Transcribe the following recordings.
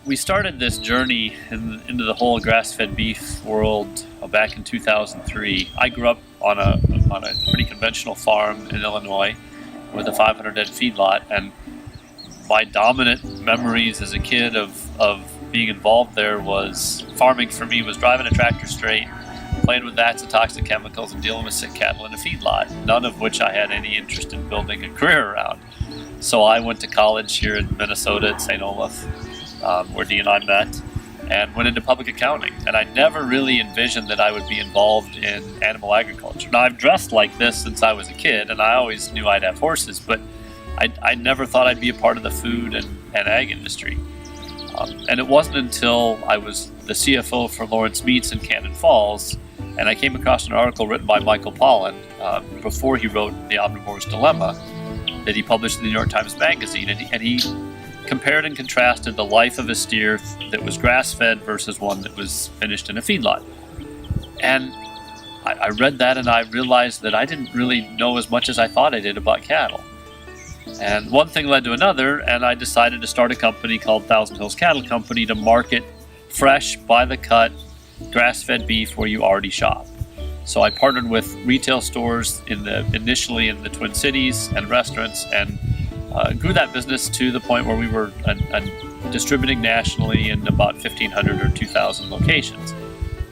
We started this journey into the whole grass-fed beef world back in 2003. I grew up on a pretty conventional farm in Illinois with a 500-head feedlot, and my dominant memories as a kid of being involved there was farming. For me, was driving a tractor straight, playing with vats of toxic chemicals, and dealing with sick cattle in a feedlot, none of which I had any interest in building a career around. So I went to college here in Minnesota at St. Olaf, where Dee and I met, and went into public accounting. And I never really envisioned that I would be involved in animal agriculture. Now, I've dressed like this since I was a kid, and I always knew I'd have horses, but I never thought I'd be a part of the food and ag industry. And it wasn't until I was the CFO for Lawrence Meats in Cannon Falls, and I came across an article written by Michael Pollan before he wrote The Omnivore's Dilemma, that he published in the New York Times Magazine, and he compared and contrasted the life of a steer that was grass-fed versus one that was finished in a feedlot. And I read that and I realized that I didn't really know as much as I thought I did about cattle. And one thing led to another, and I decided to start a company called Thousand Hills Cattle Company to market fresh, by-the-cut, grass-fed beef where you already shop. So I partnered with retail stores initially in the Twin Cities and restaurants, and grew that business to the point where we were distributing nationally in about 1,500 or 2,000 locations.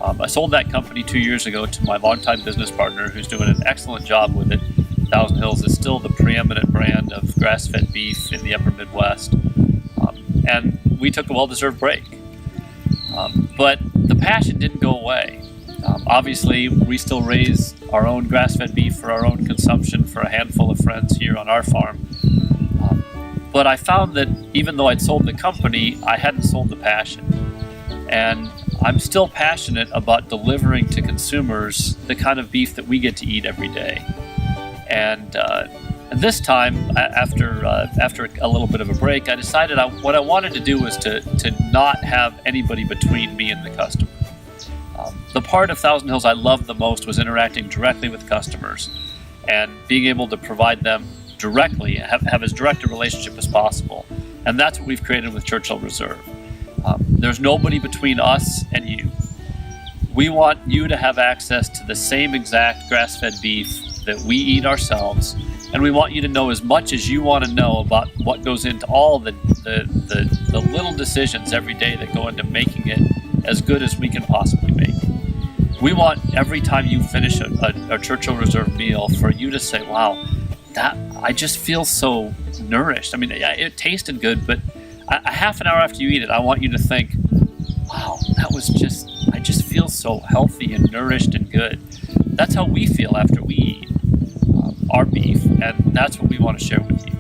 I sold that company 2 years ago to my longtime business partner, who's doing an excellent job with it. Thousand Hills is still the preeminent brand of grass-fed beef in the upper Midwest, and we took a well-deserved break. But the passion didn't go away. Obviously, we still raise our own grass-fed beef for our own consumption for a handful of friends here on our farm. But I found that even though I'd sold the company, I hadn't sold the passion. And I'm still passionate about delivering to consumers the kind of beef that we get to eat every day. And this time, after a little bit of a break, I decided what I wanted to do was to not have anybody between me and the customer. The part of Thousand Hills I loved the most was interacting directly with customers and being able to provide them directly, have as direct a relationship as possible. And that's what we've created with Churchill Reserve. There's nobody between us and you. We want you to have access to the same exact grass-fed beef that we eat ourselves, and we want you to know as much as you want to know about what goes into all the little decisions every day that go into making it as good as we can possibly make. We want every time you finish a Churchill Reserve meal for you to say, wow, I just feel so nourished. I mean, it tasted good, but a half an hour after you eat it, I want you to think, wow, I just feel so healthy and nourished and good. That's how we feel after we eat our beef, and that's what we want to share with you.